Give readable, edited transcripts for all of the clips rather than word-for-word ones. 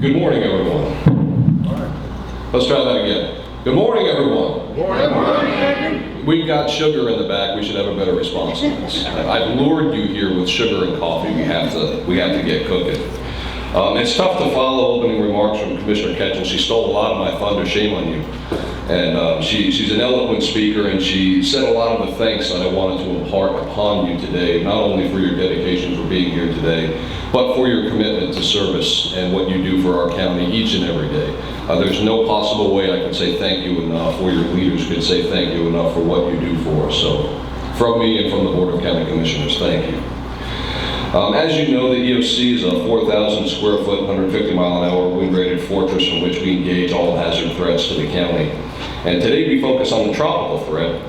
Good morning, everyone. Let's try that again. Good morning, everyone. Good morning. We've got sugar in the back. We should have a better response to this. I've lured you here with sugar and coffee. We have to get cooking. It's tough to follow opening remarks from Commissioner Ketchum. She stole a lot of my thunder. Shame on you. And she's an eloquent speaker, and she said a lot of the thanks that I wanted to impart upon you today, not only for your dedication for being here today, but for your commitment to service and what you do for our county each and every day. There's no possible way I could say thank you enough, or your leaders could say thank you enough for what you do for us. So from me and from the Board of County Commissioners, thank you. As you know, the EOC is a 4,000 square foot, 150 mile an hour wind rated fortress from which we engage all hazard threats to the county. And today we focus on the tropical threat.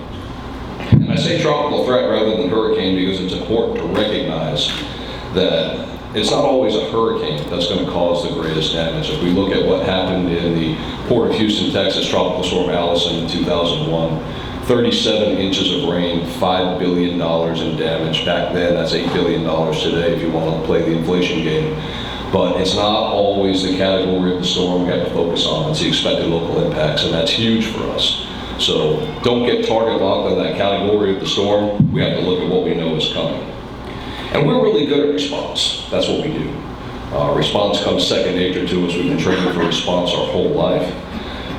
And I say tropical threat rather than hurricane because it's important to recognize that it's not always a hurricane that's going to cause the greatest damage. If we look at what happened in the Port of Houston, Texas, Tropical Storm Allison in 2001, 37 inches of rain, $5 billion in damage. Back then, that's $8 billion today if you want to play the inflation game. But it's not always the category of the storm we have to focus on. It's the expected local impacts, and that's huge for us. So don't get target locked on that category of the storm. We have to look at what we know is coming. And we're really good at response. That's what we do. Response comes second nature to us. We've been training for response our whole life.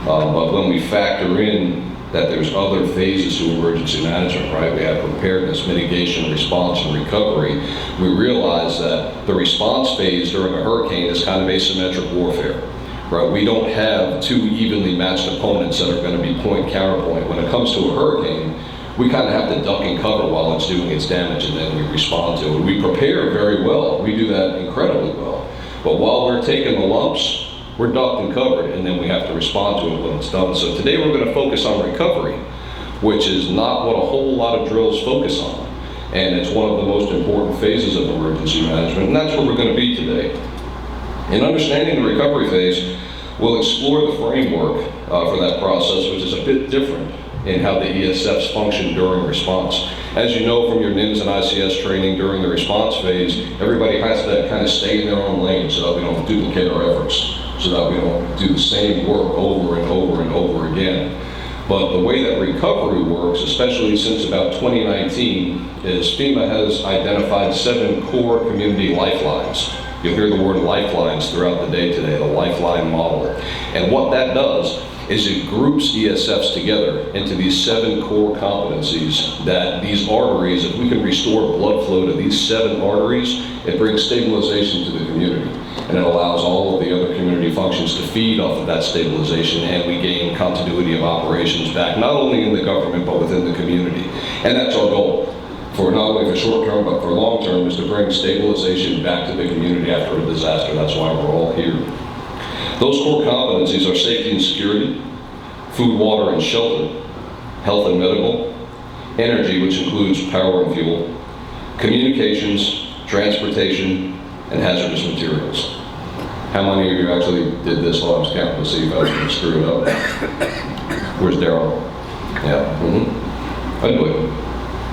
But when we factor in that there's other phases to emergency management, right? We have preparedness, mitigation, response, and recovery. We realize that the response phase during a hurricane is kind of asymmetric warfare, right? We don't have two evenly matched opponents that are going to be point counterpoint. When it comes to a hurricane, we kind of have to duck and cover while it's doing its damage, and then we respond to it. We prepare very well. We do that incredibly well. But while we're taking the lumps, we're ducked and covered, and then we have to respond to it when it's done. So today we're going to focus on recovery, which is not what a whole lot of drills focus on. And it's one of the most important phases of emergency management, and that's where we're going to be today. In understanding the recovery phase, we'll explore the framework for that process, which is a bit different in how the ESFs function during response. As you know from your NIMS and ICS training during the response phase, everybody has to kind of stay in their own lane so that we don't duplicate our efforts, so that we don't do the same work over and over and over again. But the way that recovery works, especially since about 2019, is FEMA has identified 7 core community lifelines. You'll hear the word lifelines throughout the day today, the lifeline model. And what that does is it groups ESFs together into these 7 core competencies that these arteries, if we can restore blood flow to these 7 arteries, it brings stabilization to the community. And it allows all of the other community functions to feed off of that stabilization, and we gain continuity of operations back, not only in the government, but within the community. And that's our goal, for not only for short term, but for long term, is to bring stabilization back to the community after a disaster. That's why we're all here. Those core competencies are safety and security, food, water, and shelter, health and medical, energy, which includes power and fuel, communications, transportation, and hazardous materials. How many of you actually did this while I was counting to see if I was going to screw it up? Where's Daryl? Yeah. Anyway,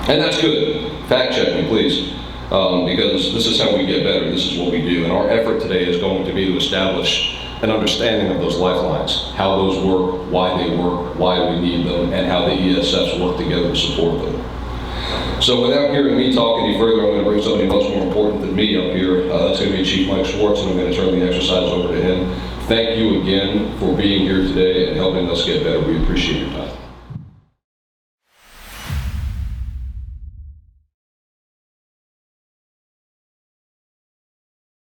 and that's good. Fact check me, please, because this is how we get better. This is what we do. And our effort today is going to be to establish an understanding of those lifelines, how those work, why they work, why we need them, and how the ESFs work together to support them. So without hearing me talk any further, I'm going to bring somebody much more important than me up here. That's going to be Chief Mike Schwartz, and I'm going to turn the exercise over to him. Thank you again for being here today and helping us get better. We appreciate your time.